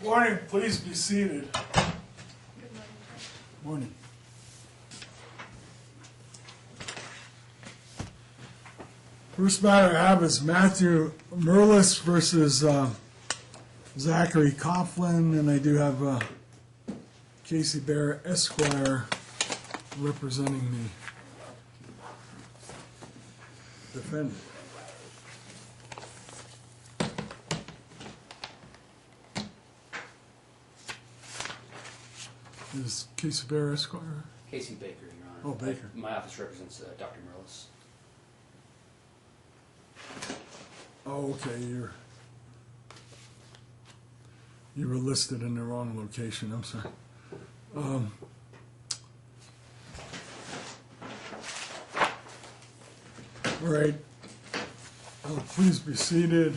Morning, please be seated. Good Morning. First matter I have is Matthew Merliss versus Zachary Coughlin, and I do have Casey Baker, Esquire, representing the defendant. Is Casey Baker, Esquire? Casey Baker, Your Honor. Oh, Baker. My office represents Dr. Merliss. Oh, okay, you were listed in the wrong location, I'm sorry. All right, please be seated.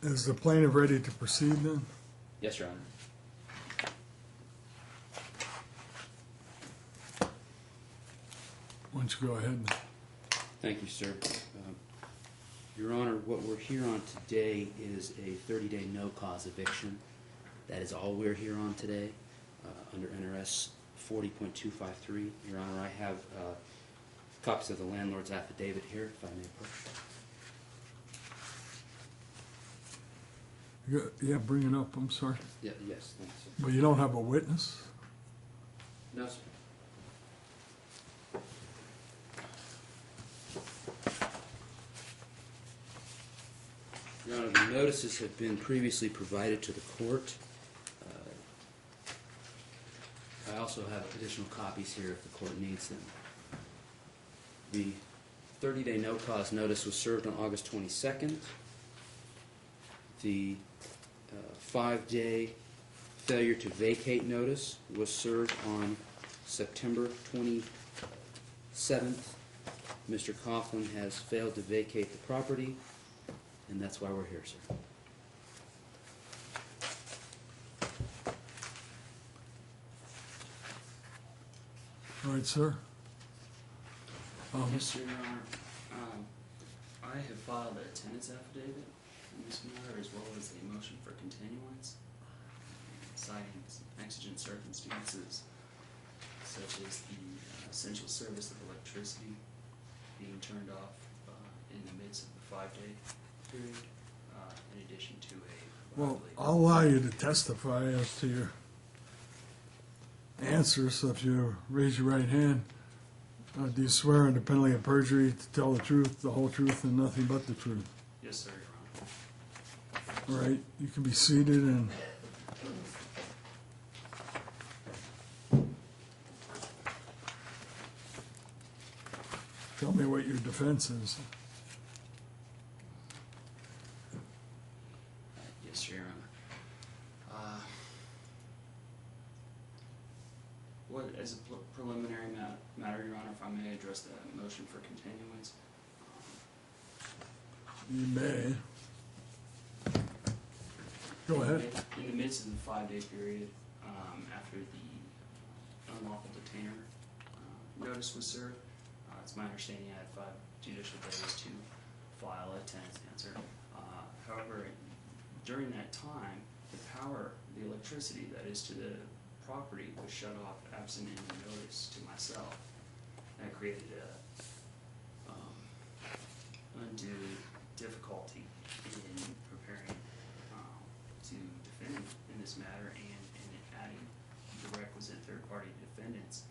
Is the plaintiff ready to proceed then? Yes, Your Honor. Why don't you go ahead? Thank you, sir. Your Honor, what we're here on today is a 30-day no-cause eviction. That is all we're here on today under NRS 40.253. Your Honor, I have copies of the landlord's affidavit here, if I may approach. Yeah, bring it up, I'm sorry. Yeah, yes, thanks, sir. But you don't have a witness? No, sir. Your Honor, the notices have been previously provided to the court. I also have additional copies here if the court needs them. The 30-day no-cause notice was served on August 22nd. The 5-day failure to vacate notice was served on September 27th. Mr. Coughlin has failed to vacate the property, and that's why we're here, sir. All right, sir. Yes, sir, Your Honor. I have filed a tenant's affidavit in this matter, as well as a motion for continuance, citing some exigent circumstances, such as the essential service of electricity being turned off in the midst of the 5-day period, in addition to a Well, I'll allow you to testify as to your answer, so if you raise your right hand, do you swear under penalty of perjury to tell the truth, the whole truth, and nothing but the truth? Yes, sir, Your Honor. All right, you can be seated and tell me what your defense is. Yes, sir, Your Honor. As a preliminary matter, Your Honor, if I may address the motion for continuance. You may. Go ahead. In the midst of the 5-day period, after the unlawful detainer notice was served, it's my understanding I had 5 judicial days to file a tenant's answer. However, during that time, the electricity that is to the property was shut off absent any notice to myself. That created a undue difficulty in preparing to defend in this matter, and in adding the requisite third-party defendants,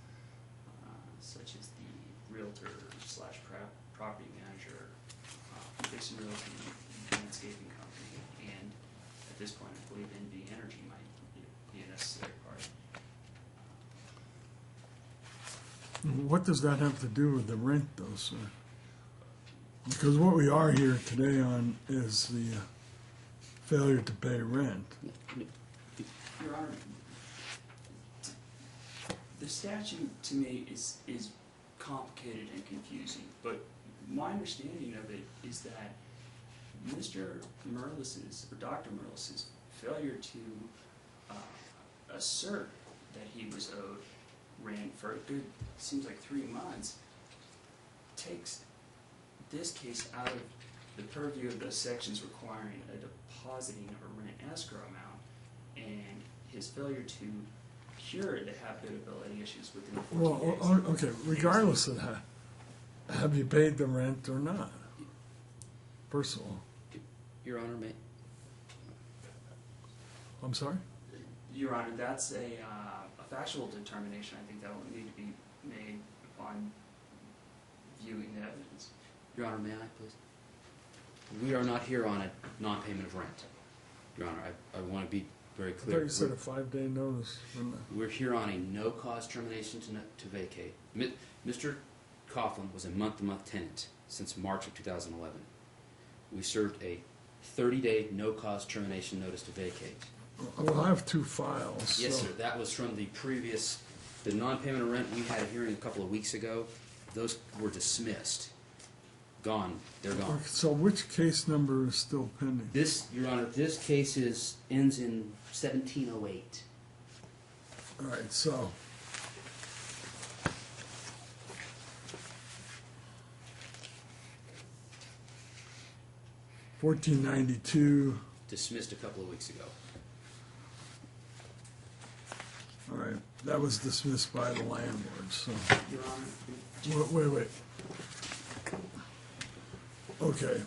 such as the realtor / property manager, Dickson Realty landscaping company, and at this point I believe NV Energy might be a necessary party. What does that have to do with the rent, though, sir? Because what we are here today on is the failure to pay rent. Your Honor, the statute to me is complicated and confusing, but my understanding of it is that Mr. Merliss's, or Dr. Merliss's failure to assert that he was owed rent for a good, seems like 3 months, takes this case out of the purview of those sections requiring a depositing of a rent escrow amount, and his failure to cure the habitability issues within 14 days. Well, okay, regardless of that, have you paid the rent or not? First of all, Your Honor, may, I'm sorry? Your Honor, that's a factual determination. I think that will need to be made upon viewing the evidence. Your Honor, may I, please? We are not here on a non-payment of rent. Your Honor, I want to be very I thought clear. you said a 5-day notice. We're here on a no-cause termination to vacate. Mr. Coughlin was a month-to-month tenant since March of 2011. We served a 30-day no-cause termination notice to vacate. Well, I have 2 files. Yes, so- sir. That was from the previous, the non-payment of rent. We had a hearing a couple of weeks ago. Those were dismissed. Gone. They're gone. Okay, so which case number is still pending? This, Your Honor, this case ends in 1708. All right, so. $14.92. Dismissed a couple of weeks ago. All right, that was dismissed by the landlord, so. Your Honor, Wait. Okay.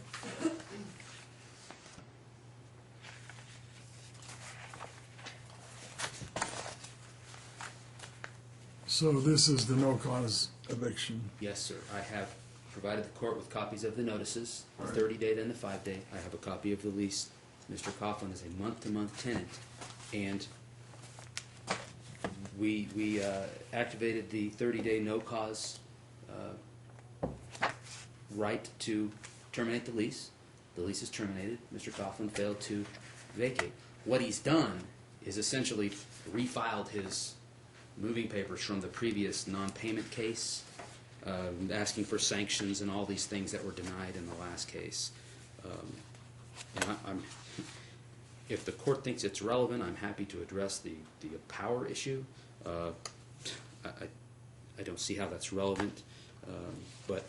So this is the no-cause eviction. Yes, sir. I have provided the court with copies of the notices, the All right. 30-day and the 5-day. I have a copy of the lease. Mr. Coughlin is a month-to-month tenant, and we activated the 30-day no-cause right to terminate the lease. The lease is terminated. Mr. Coughlin failed to vacate. What he's done is essentially refiled his moving papers from the previous non-payment case, asking for sanctions and all these things that were denied in the last case. And if the court thinks it's relevant, I'm happy to address the power issue. I don't see how that's relevant, but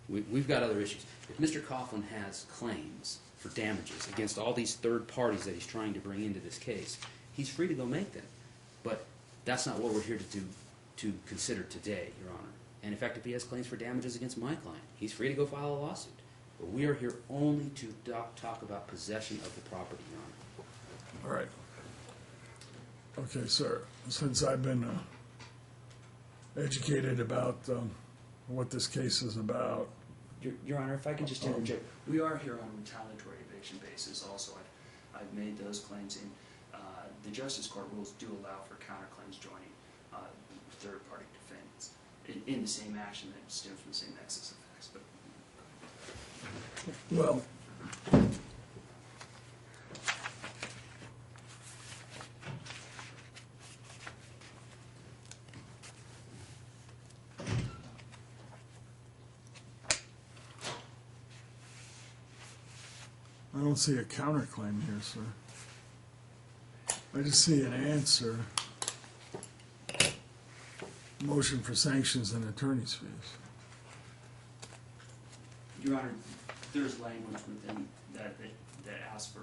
we've got other issues. If Mr. Coughlin has claims for damages against all these third parties that he's trying to bring into this case, he's free to go make them. But that's not what we're here to consider today, Your Honor. And in fact, if he has claims for damages against my client, he's free to go file a lawsuit. But we are here only to talk about possession of the property, Your Honor. All right. Okay, sir, since I've been educated about what this case is about. Your Honor, if I could just interject, we are here on a retaliatory eviction basis also. I've made those claims, and the Justice Court rules do allow for counterclaims joining third-party defendants in the same action that stems from the same nexus of facts. But Well, I don't see a counterclaim here, sir. I just see an answer. Motion for sanctions and attorney's fees. Your Honor, there's language within that asks for,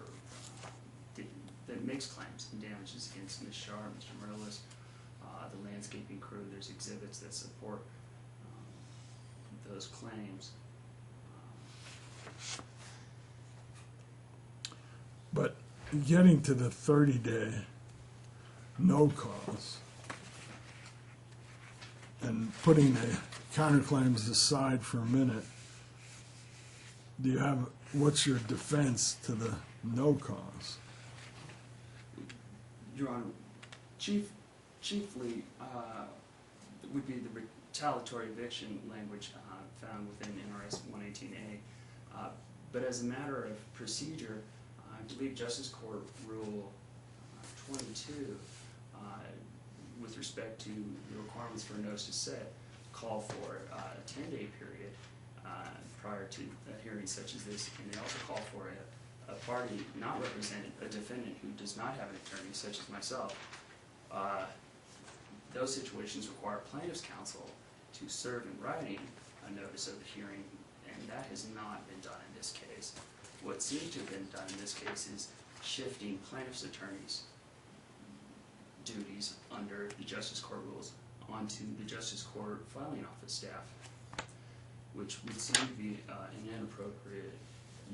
that makes claims and damages against Ms. Sharpe, Mr. Merliss, the landscaping crew. There's exhibits that support those claims. But getting to the 30-day no cause and putting the counterclaims aside for a minute, do you have, what's your defense to the no cause? Your Honor, chiefly would be the retaliatory eviction language found within NRS 118A. But as a matter of procedure, I believe Justice Court Rule 22, with respect to the requirements for a notice to set, call for a 10-day period prior to a hearing such as this, and they also call for a party not represented, a defendant who does not have an attorney, such as myself. Those situations require plaintiff's counsel to serve in writing a notice of the hearing, and that has not been done in this case. What seems to have been done in this case is shifting plaintiff's attorney's duties under the Justice Court rules onto the Justice Court filing office staff, which would seem to be an inappropriate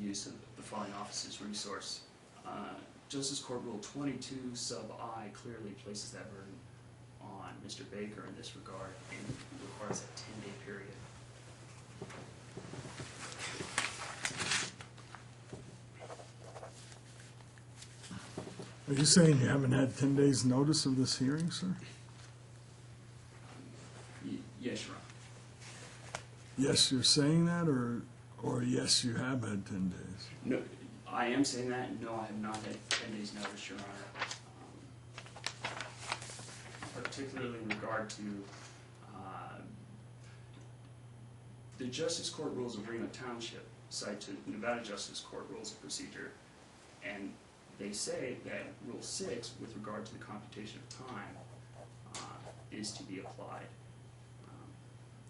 use of the filing office's resource. Justice Court Rule 22 sub I clearly places that burden on Mr. Baker in this regard and requires a 10-day period. Are you saying you haven't had 10 days notice of this hearing, sir? Yes, Your Honor. Yes, you're saying that, or yes, you have had 10 days? No, I am saying that. No, I have not had 10 days notice, Your Honor. Particularly in regard to the Justice Court rules of Reno Township cite to Nevada Justice Court rules of procedure, and they say that Rule 6, with regard to the computation of time, is to be applied.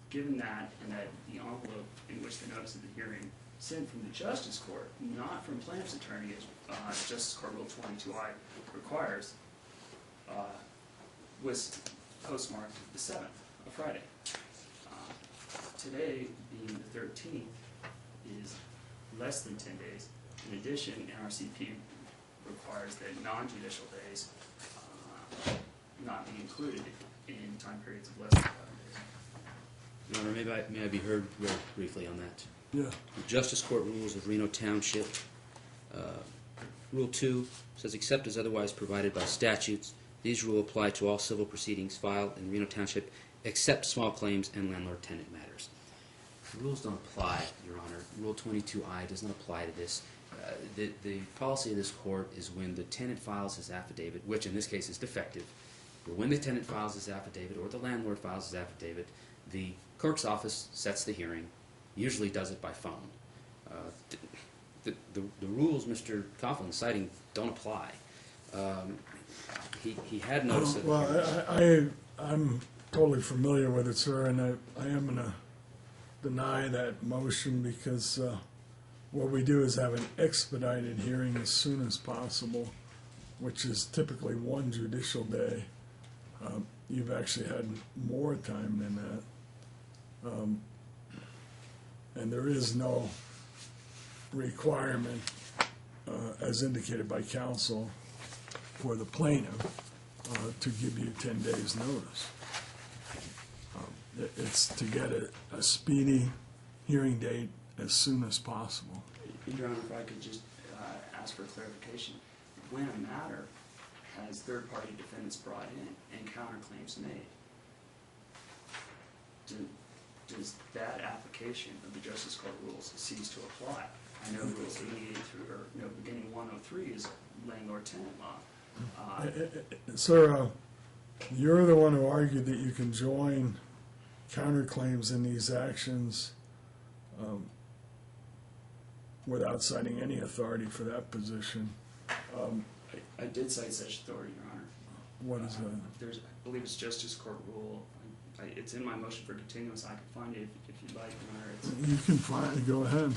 Given that, and that the envelope in which the notice of the hearing sent from the Justice Court, not from plaintiff's attorney, as Justice Court Rule 22I requires, was postmarked the 7th, a Friday. Today, being the 13th, is less than 10 days. In addition, NRCP requires that non-judicial days not be included in time periods of less than 5 days. Your Honor, may I be heard real briefly on that? Yeah. The Justice Court rules of Reno Township, Rule 2 says, except as otherwise provided by statutes, these rules apply to all civil proceedings filed in Reno Township except small claims and landlord-tenant matters. The rules don't apply, Your Honor. Rule 22I does not apply to this. The policy of this court is when the tenant files his affidavit, which in this case is defective, but when the tenant files his affidavit or the landlord files his affidavit, the clerk's office sets the hearing, usually does it by phone. The rules Mr. Coughlin's citing don't apply. He had noticed that. Well, I'm totally familiar with it, sir, and I am going to deny that motion because what we do is have an expedited hearing as soon as possible, which is typically 1 judicial day. You've actually had more time than that. And there is no requirement, as indicated by counsel, for the plaintiff to give you 10 days notice. It's to get a speedy hearing date as soon as possible. Your Honor, if I could just ask for clarification. When a matter has third-party defendants brought in and counterclaims made, does that application of the Justice Court rules cease to apply? I know rules 88 through, or no, beginning 103 is landlord-tenant law. Sir, you're the one who argued that you can join counterclaims in these actions without citing any authority for that position. I did cite such authority, Your Honor. What is that? I believe it's Justice Court rule. It's in my motion for continuance. I can find it if you'd like, Your Honor. You can find it. Go ahead.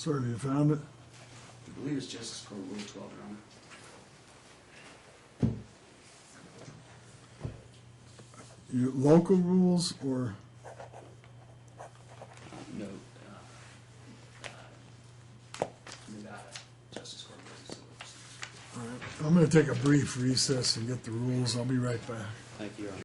Sir, have you found it? I believe it's Justice Court Rule 12, Your Honor. Your local rules or, No, Nevada Justice Court Rules of Civil Procedure. all right, I'm gonna take a brief recess and get the rules. I'll be right back. Thank you, Your Honor.